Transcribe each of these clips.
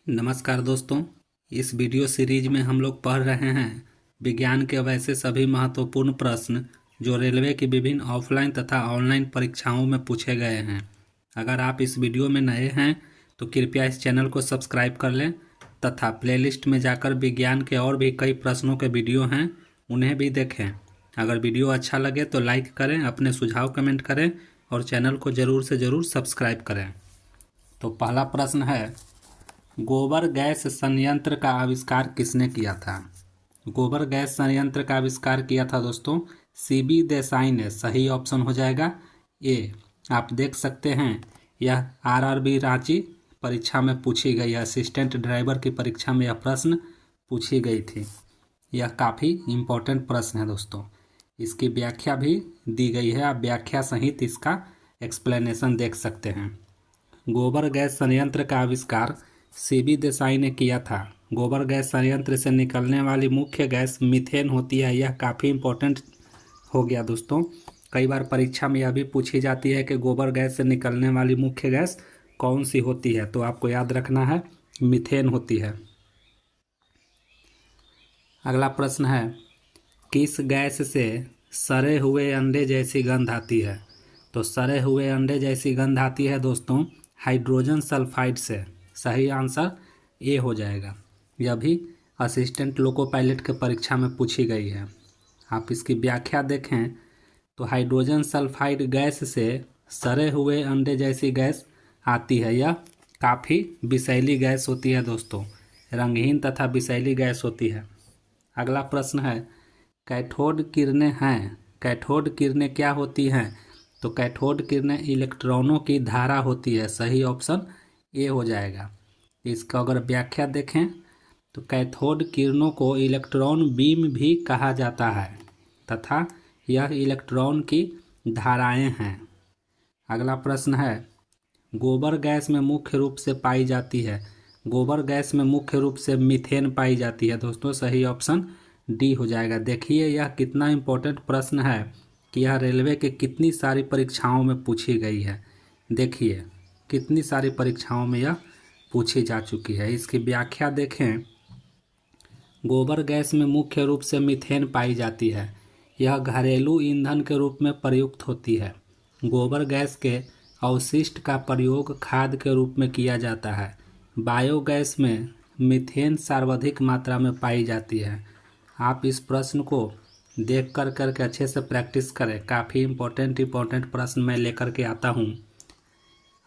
नमस्कार दोस्तों। इस वीडियो सीरीज में हम लोग पढ़ रहे हैं विज्ञान के वैसे सभी महत्वपूर्ण प्रश्न जो रेलवे की विभिन्न ऑफलाइन तथा ऑनलाइन परीक्षाओं में पूछे गए हैं। अगर आप इस वीडियो में नए हैं तो कृपया इस चैनल को सब्सक्राइब कर लें तथा प्लेलिस्ट में जाकर विज्ञान के और भी कई प्रश्नों के वीडियो हैं उन्हें भी देखें। अगर वीडियो अच्छा लगे तो लाइक करें, अपने सुझाव कमेंट करें और चैनल को ज़रूर से ज़रूर सब्सक्राइब करें। तो पहला प्रश्न है, गोबर गैस संयंत्र का आविष्कार किसने किया था? गोबर गैस संयंत्र का आविष्कार किया था दोस्तों सीबी देसाई ने। सही ऑप्शन हो जाएगा ए। आप देख सकते हैं यह आरआरबी रांची परीक्षा में पूछी गई, असिस्टेंट ड्राइवर की परीक्षा में यह प्रश्न पूछी गई थी। यह काफ़ी इम्पोर्टेंट प्रश्न है दोस्तों। इसकी व्याख्या भी दी गई है, आप व्याख्या सहित इसका एक्सप्लेनेशन देख सकते हैं। गोबर गैस संयंत्र का आविष्कार सीबी देसाई ने किया था। गोबर गैस संयंत्र से निकलने वाली मुख्य गैस मीथेन होती है। यह काफ़ी इम्पोर्टेंट हो गया दोस्तों। कई बार परीक्षा में यह भी पूछी जाती है कि गोबर गैस से निकलने वाली मुख्य गैस कौन सी होती है, तो आपको याद रखना है मीथेन होती है। अगला प्रश्न है, किस गैस से सड़े हुए अंडे जैसी गंध आती है? तो सड़े हुए अंडे जैसी गंध आती है दोस्तों हाइड्रोजन सल्फाइड से। सही आंसर ए हो जाएगा। यह भी असिस्टेंट लोको पायलट के परीक्षा में पूछी गई है। आप इसकी व्याख्या देखें तो हाइड्रोजन सल्फाइड गैस से सड़े हुए अंडे जैसी गैस आती है। यह काफ़ी विषैली गैस होती है दोस्तों, रंगहीन तथा विषैली गैस होती है। अगला प्रश्न है, कैथोड किरणें हैं। कैथोड किरणें क्या होती हैं? तो कैथोड किरणें इलेक्ट्रॉनों की धारा होती है। सही ऑप्शन ए हो जाएगा। इसका अगर व्याख्या देखें तो कैथोड किरणों को इलेक्ट्रॉन बीम भी कहा जाता है तथा यह इलेक्ट्रॉन की धाराएं हैं। अगला प्रश्न है, गोबर गैस में मुख्य रूप से पाई जाती है। गोबर गैस में मुख्य रूप से मीथेन पाई जाती है दोस्तों। सही ऑप्शन डी हो जाएगा। देखिए यह कितना इम्पोर्टेंट प्रश्न है कि यह रेलवे के कितनी सारी परीक्षाओं में पूछी गई है। देखिए कितनी सारी परीक्षाओं में यह पूछी जा चुकी है। इसकी व्याख्या देखें, गोबर गैस में मुख्य रूप से मीथेन पाई जाती है। यह घरेलू ईंधन के रूप में प्रयुक्त होती है। गोबर गैस के अवशिष्ट का प्रयोग खाद के रूप में किया जाता है। बायोगैस में मीथेन सर्वाधिक मात्रा में पाई जाती है। आप इस प्रश्न को देख करके अच्छे से प्रैक्टिस करें। काफ़ी इम्पोर्टेंट प्रश्न मैं लेकर के आता हूँ।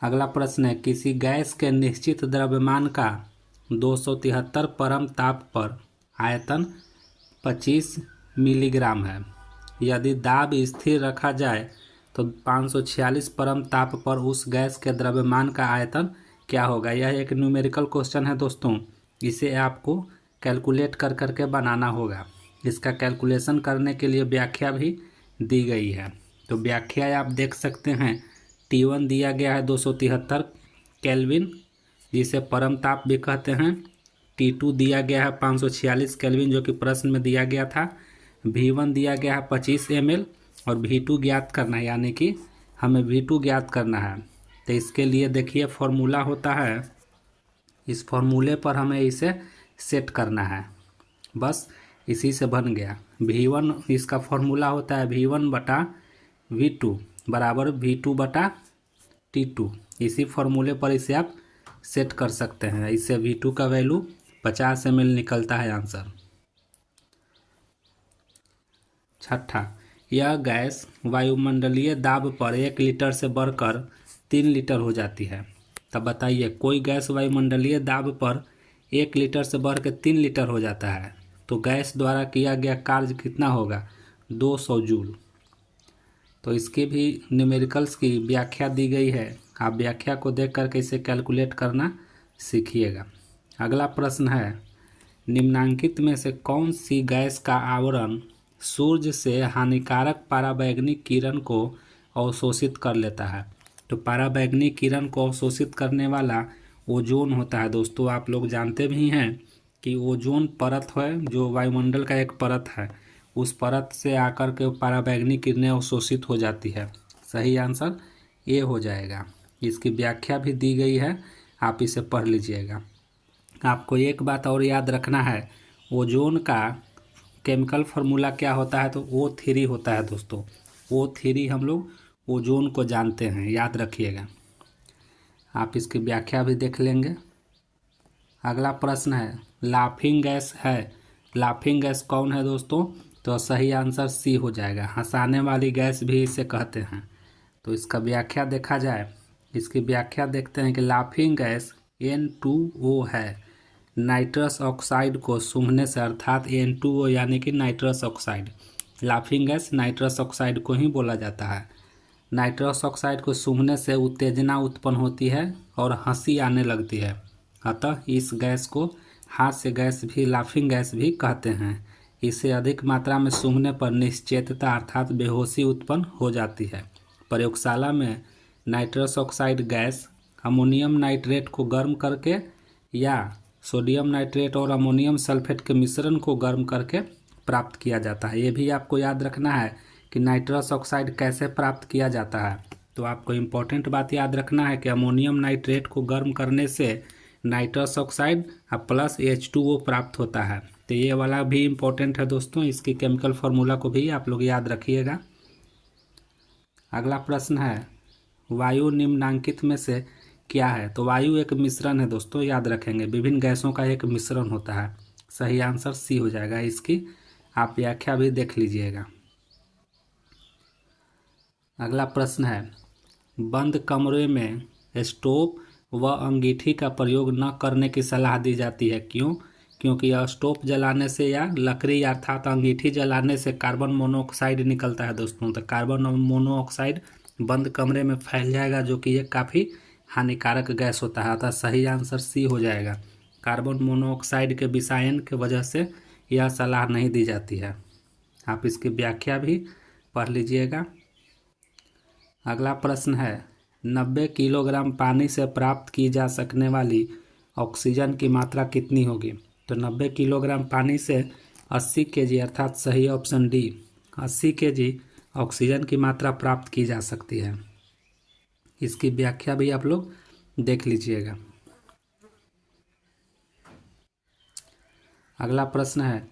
अगला प्रश्न है, किसी गैस के निश्चित द्रव्यमान का 273 परम ताप पर आयतन 25 मिलीग्राम है। यदि दाब स्थिर रखा जाए तो 546 परम ताप पर उस गैस के द्रव्यमान का आयतन क्या होगा? यह एक न्यूमेरिकल क्वेश्चन है दोस्तों। इसे आपको कैलकुलेट कर करके बनाना होगा। इसका कैलकुलेशन करने के लिए व्याख्या भी दी गई है। तो व्याख्या आप देख सकते हैं। T1 दिया गया है 273 केल्विन, जिसे परम ताप भी कहते हैं। T2 दिया गया है 546 केल्विन, जो कि प्रश्न में दिया गया था। V1 दिया गया है 25 ml और V2 ज्ञात करना है, यानी कि हमें V2 ज्ञात करना है। तो इसके लिए देखिए फॉर्मूला होता है, इस फॉर्मूले पर हमें इसे सेट करना है। बस इसी से बन गया। V1 इसका फॉर्मूला होता है V1 बटा V2 बराबर V2 बटा T2। इसी फॉर्मूले पर इसे आप सेट कर सकते हैं। इससे V2 का वैल्यू 50 ml निकलता है आंसर। छठा, यह गैस वायुमंडलीय दाब पर 1 लीटर से बढ़कर 3 लीटर हो जाती है। तब बताइए, कोई गैस वायुमंडलीय दाब पर 1 लीटर से बढ़ के 3 लीटर हो जाता है तो गैस द्वारा किया गया कार्य कितना होगा? 200 जूल। तो इसके भी न्यूमेरिकल्स की व्याख्या दी गई है। आप व्याख्या को देख करके इसे कैलकुलेट करना सीखिएगा। अगला प्रश्न है, निम्नांकित में से कौन सी गैस का आवरण सूर्य से हानिकारक पराबैंगनी किरण को अवशोषित कर लेता है? तो पराबैंगनी किरण को अवशोषित करने वाला ओजोन होता है दोस्तों। आप लोग जानते भी हैं कि ओजोन परत है जो वायुमंडल का एक परत है, उस परत से आकर के पराबैंगनी किरणें अवशोषित हो जाती है। सही आंसर ए हो जाएगा। इसकी व्याख्या भी दी गई है, आप इसे पढ़ लीजिएगा। आपको एक बात और याद रखना है, ओजोन का केमिकल फार्मूला क्या होता है, तो O3 होता है दोस्तों। O3 हम लोग ओजोन को जानते हैं, याद रखिएगा। आप इसकी व्याख्या भी देख लेंगे। अगला प्रश्न है, लाफिंग गैस है। लाफिंग गैस कौन है दोस्तों, तो सही आंसर सी हो जाएगा। हंसाने वाली गैस भी इसे कहते हैं। तो इसका व्याख्या देखा जाए, इसकी व्याख्या देखते हैं कि लाफिंग गैस N2O है। नाइट्रस ऑक्साइड को सूंघने से, अर्थात N2O यानी कि nitrous oxide, laughing gas nitrous oxide को ही बोला जाता है। नाइट्रस ऑक्साइड को सूंघने से उत्तेजना उत्पन्न होती है और हंसी आने लगती है, अतः इस गैस को हास्य गैस भी, लाफिंग गैस भी कहते हैं। इसे अधिक मात्रा में सूंघने पर निश्चेतता अर्थात बेहोशी उत्पन्न हो जाती है। प्रयोगशाला में nitrous oxide gas ammonium nitrate को गर्म करके या सोडियम नाइट्रेट और अमोनियम सल्फेट के मिश्रण को गर्म करके प्राप्त किया जाता है। ये भी आपको याद रखना है कि नाइट्रस ऑक्साइड कैसे प्राप्त किया जाता है। तो आपको इम्पोर्टेंट बात याद रखना है कि अमोनियम नाइट्रेट को गर्म करने से नाइट्रस ऑक्साइड प्लस H2O प्राप्त होता है। तो ये वाला भी इम्पोर्टेंट है दोस्तों, इसकी केमिकल फार्मूला को भी आप लोग याद रखिएगा। अगला प्रश्न है, वायु निम्नांकित में से क्या है। तो वायु एक मिश्रण है दोस्तों, याद रखेंगे, विभिन्न गैसों का एक मिश्रण होता है। सही आंसर सी हो जाएगा। इसकी आप व्याख्या भी देख लीजिएगा। अगला प्रश्न है, बंद कमरे में स्टोव व अंगीठी का प्रयोग न करने की सलाह दी जाती है। क्यों? क्योंकि यह स्टोव जलाने से या लकड़ी अर्थात अंगीठी जलाने से कार्बन मोनोऑक्साइड निकलता है दोस्तों। तो कार्बन मोनोऑक्साइड बंद कमरे में फैल जाएगा, जो कि ये काफ़ी हानिकारक गैस होता है। अतः सही आंसर सी हो जाएगा। कार्बन मोनोऑक्साइड के विषायन के वजह से यह सलाह नहीं दी जाती है। आप इसकी व्याख्या भी पढ़ लीजिएगा। अगला प्रश्न है, 90 किलोग्राम पानी से प्राप्त की जा सकने वाली ऑक्सीजन की मात्रा कितनी होगी। तो 90 किलोग्राम पानी से 80 केजी अर्थात सही ऑप्शन डी, 80 केजी ऑक्सीजन की मात्रा प्राप्त की जा सकती है। इसकी व्याख्या भी आप लोग देख लीजिएगा। अगला प्रश्न है,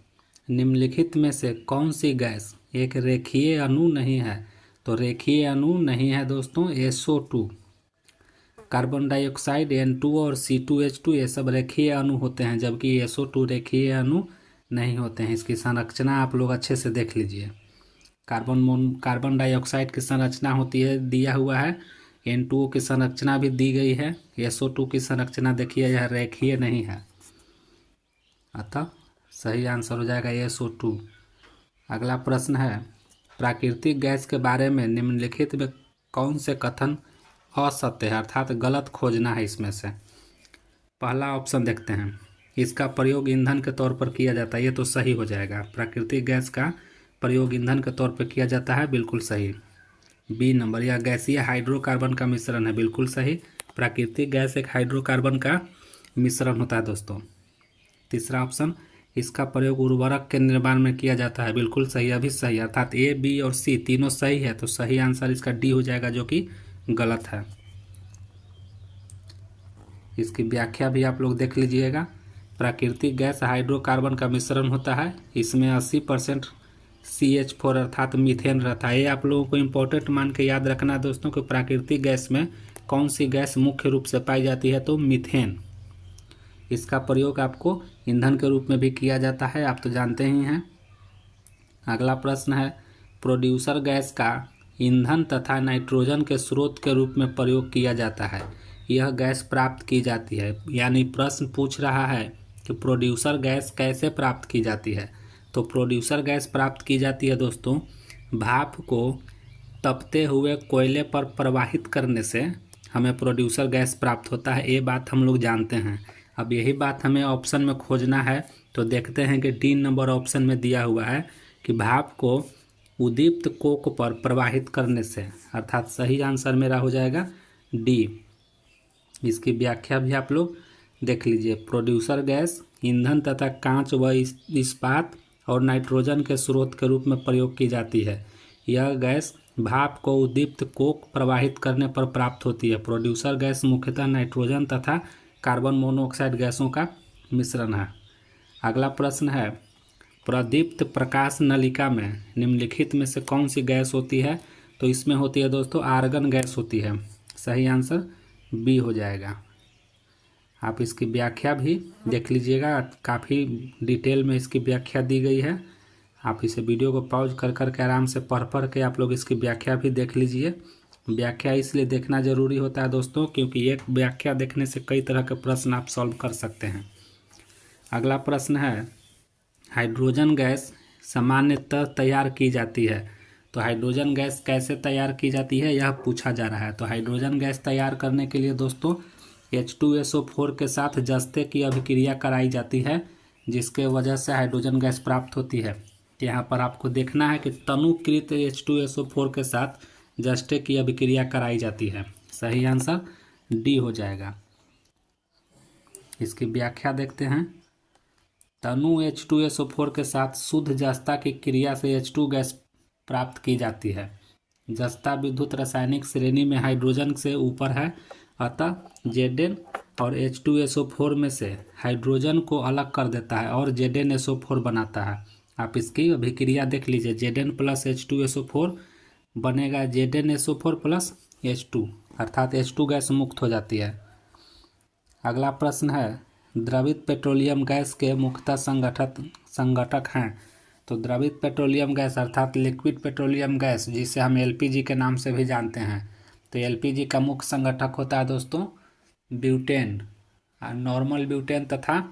निम्नलिखित में से कौन सी गैस एक रेखीय अणु नहीं है। तो रेखीय अणु नहीं है दोस्तों SO2। कार्बन डाइऑक्साइड N2 और C2H2 ये सब रेखीय अणु होते हैं, जबकि SO2 रेखीय अणु नहीं होते हैं। इसकी संरचना आप लोग अच्छे से देख लीजिए। कार्बन डाइऑक्साइड की संरचना होती है, दिया हुआ है। N2O की संरचना भी दी गई है। SO2 की संरचना देखिए, यह रेखीय नहीं है, अतः सही आंसर हो जाएगा SO2। अगला प्रश्न है, प्राकृतिक गैस के बारे में निम्नलिखित में कौन से कथन असत्य है अर्थात गलत खोजना है इसमें से। पहला ऑप्शन देखते हैं, इसका प्रयोग ईंधन के तौर पर किया जाता है। ये तो सही हो जाएगा। प्राकृतिक गैस का प्रयोग ईंधन के तौर पर किया जाता है, बिल्कुल सही। बी नंबर, यह गैसीय हाइड्रोकार्बन का मिश्रण है, बिल्कुल सही। प्राकृतिक गैस एक हाइड्रोकार्बन का मिश्रण होता है दोस्तों। तीसरा ऑप्शन, इसका प्रयोग उर्वरक के निर्माण में किया जाता है, बिल्कुल सही, अभी सही। अर्थात A, B और C तीनों सही है, तो सही आंसर इसका डी हो जाएगा, जो कि गलत है। इसकी व्याख्या भी आप लोग देख लीजिएगा। प्राकृतिक गैस हाइड्रोकार्बन का मिश्रण होता है, इसमें 80% CH4 अर्थात मीथेन रहता है। ये आप लोगों को इम्पोर्टेंट मान के याद रखना है दोस्तों कि प्राकृतिक गैस में कौन सी गैस मुख्य रूप से पाई जाती है, तो मीथेन। इसका प्रयोग आपको ईंधन के रूप में भी किया जाता है, आप तो जानते ही हैं। अगला प्रश्न है, प्रोड्यूसर गैस का ईंधन तथा नाइट्रोजन के स्रोत के रूप में प्रयोग किया जाता है। यह गैस प्राप्त की जाती है, यानी प्रश्न पूछ रहा है कि प्रोड्यूसर गैस कैसे प्राप्त की जाती है। तो प्रोड्यूसर गैस प्राप्त की जाती है दोस्तों, भाप को तपते हुए कोयले पर प्रवाहित करने से हमें प्रोड्यूसर गैस प्राप्त होता है। ये बात हम लोग जानते हैं। अब यही बात हमें ऑप्शन में खोजना है, तो देखते हैं कि डी नंबर ऑप्शन में दिया हुआ है कि भाप को उद्दीप्त कोक पर प्रवाहित करने से, अर्थात सही आंसर मेरा हो जाएगा डी। इसकी व्याख्या भी आप लोग देख लीजिए। प्रोड्यूसर गैस ईंधन तथा कांच व इस्पात और नाइट्रोजन के स्रोत के रूप में प्रयोग की जाती है। यह गैस भाप को उद्दीप्त कोक प्रवाहित करने पर प्राप्त होती है। प्रोड्यूसर गैस मुख्यतः नाइट्रोजन तथा कार्बन मोनोऑक्साइड गैसों का मिश्रण है। अगला प्रश्न है, प्रदीप्त प्रकाश नलिका में निम्नलिखित में से कौन सी गैस होती है? तो इसमें होती है दोस्तों आर्गन गैस होती है। सही आंसर बी हो जाएगा। आप इसकी व्याख्या भी देख लीजिएगा, काफ़ी डिटेल में इसकी व्याख्या दी गई है। आप इसे वीडियो को पॉज कर करके आराम से पढ़ के आप लोग इसकी व्याख्या भी देख लीजिए। व्याख्या इसलिए देखना ज़रूरी होता है दोस्तों क्योंकि एक व्याख्या देखने से कई तरह के प्रश्न आप सॉल्व कर सकते हैं। अगला प्रश्न है, हाइड्रोजन गैस सामान्यतः तैयार की जाती है। तो हाइड्रोजन गैस कैसे तैयार की जाती है यह पूछा जा रहा है। तो हाइड्रोजन गैस तैयार करने के लिए दोस्तों H2SO4 के साथ जस्ते की अभिक्रिया कराई जाती है, जिसके वजह से हाइड्रोजन गैस प्राप्त होती है। यहाँ पर आपको देखना है कि तनुकृत H2SO4 के साथ जस्ते की अभिक्रिया कराई जाती है। सही आंसर डी हो जाएगा। इसकी व्याख्या देखते हैं। तनु H2SO4 के साथ शुद्ध जस्ता की क्रिया से H2 गैस प्राप्त की जाती है। जस्ता विद्युत रासायनिक श्रेणी में हाइड्रोजन से ऊपर है, अतः Zn और H2SO4 में से हाइड्रोजन को अलग कर देता है और ZnSO4 बनाता है। आप इसकी अभिक्रिया देख लीजिए, Zn प्लस H2SO4 बनेगा ZnSO4 प्लस H2, अर्थात H2 गैस मुक्त हो जाती है। अगला प्रश्न है, द्रवित पेट्रोलियम गैस के मुख्यतः संघटक हैं। तो द्रवित पेट्रोलियम गैस अर्थात लिक्विड पेट्रोलियम गैस, जिसे हम LPG के नाम से भी जानते हैं, तो LPG का मुख्य संघटक होता है दोस्तों ब्यूटेन, नॉर्मल ब्यूटेन तथा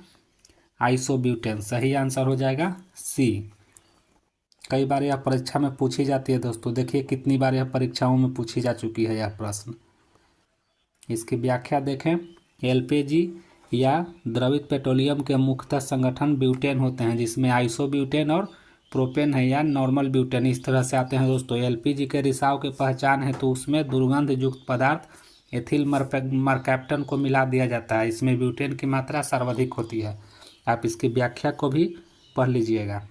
आइसोब्यूटेन। सही आंसर हो जाएगा सी। कई बार यह परीक्षा में पूछी जाती है दोस्तों, देखिए कितनी बार यह परीक्षाओं में पूछी जा चुकी है यह प्रश्न। इसकी व्याख्या देखें। LPG या द्रवित पेट्रोलियम के मुख्यतः संगठन ब्यूटेन होते हैं, जिसमें आइसोब्यूटेन और प्रोपेन है या नॉर्मल ब्यूटेन इस तरह से आते हैं दोस्तों। LPG के रिसाव की पहचान है तो उसमें दुर्गंध युक्त पदार्थ एथिल मरकैप्टन को मिला दिया जाता है। इसमें ब्यूटेन की मात्रा सर्वाधिक होती है। आप इसकी व्याख्या को भी पढ़ लीजिएगा।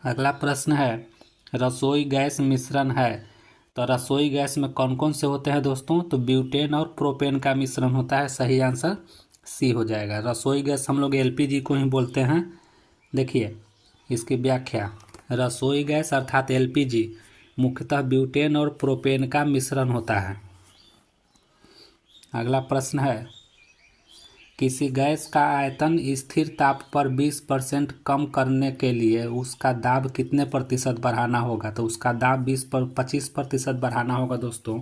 अगला प्रश्न है, रसोई गैस मिश्रण है। तो रसोई गैस में कौन कौन से होते हैं दोस्तों? तो ब्यूटेन और प्रोपेन का मिश्रण होता है। सही आंसर सी हो जाएगा। रसोई गैस हम लोग LPG को ही बोलते हैं। देखिए इसकी व्याख्या, रसोई गैस अर्थात LPG मुख्यतः ब्यूटेन और प्रोपेन का मिश्रण होता है। अगला प्रश्न है, किसी गैस का आयतन स्थिर ताप पर 20% कम करने के लिए उसका दाब कितने प्रतिशत बढ़ाना होगा? तो उसका दाब 25% बढ़ाना होगा दोस्तों।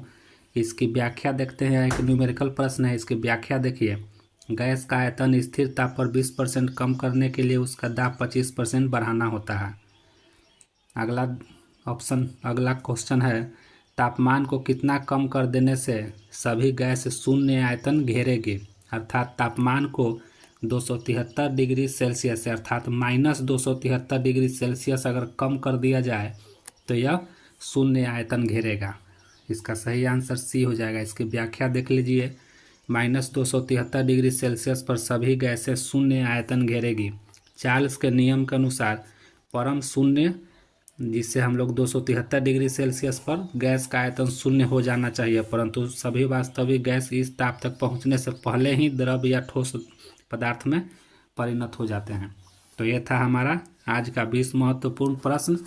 इसकी व्याख्या देखते हैं। एक न्यूमेरिकल प्रश्न है, इसकी व्याख्या देखिए। गैस का आयतन स्थिर ताप पर 20% कम करने के लिए उसका दाब 25% बढ़ाना होता है। अगला क्वेश्चन है, तापमान को कितना कम कर देने से सभी गैस शून्य आयतन घेरेगी? अर्थात तापमान को 273 डिग्री सेल्सियस अर्थात -273 डिग्री सेल्सियस अगर कम कर दिया जाए तो यह शून्य आयतन घेरेगा। इसका सही आंसर सी हो जाएगा। इसकी व्याख्या देख लीजिए। -273 डिग्री सेल्सियस पर सभी गैसें शून्य आयतन घेरेगी। चार्ल्स के नियम के अनुसार परम शून्य, जिससे हम लोग 273 डिग्री सेल्सियस पर गैस का आयतन शून्य हो जाना चाहिए, परंतु सभी वास्तविक गैस इस ताप तक पहुंचने से पहले ही द्रव या ठोस पदार्थ में परिणत हो जाते हैं। तो ये था हमारा आज का 20 महत्वपूर्ण प्रश्न।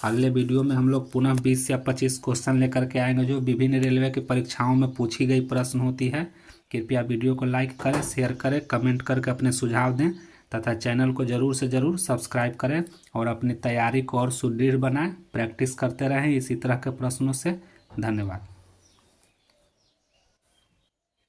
अगले वीडियो में हम लोग पुनः 20 या 25 क्वेश्चन लेकर के आएंगे जो विभिन्न रेलवे की परीक्षाओं में पूछी गई प्रश्न होती है। कृपया वीडियो को लाइक करें, शेयर करें, कमेंट करके अपने सुझाव दें तथा चैनल को ज़रूर से ज़रूर सब्सक्राइब करें और अपनी तैयारी को और सुदृढ़ बनाएं। प्रैक्टिस करते रहें इसी तरह के प्रश्नों से। धन्यवाद।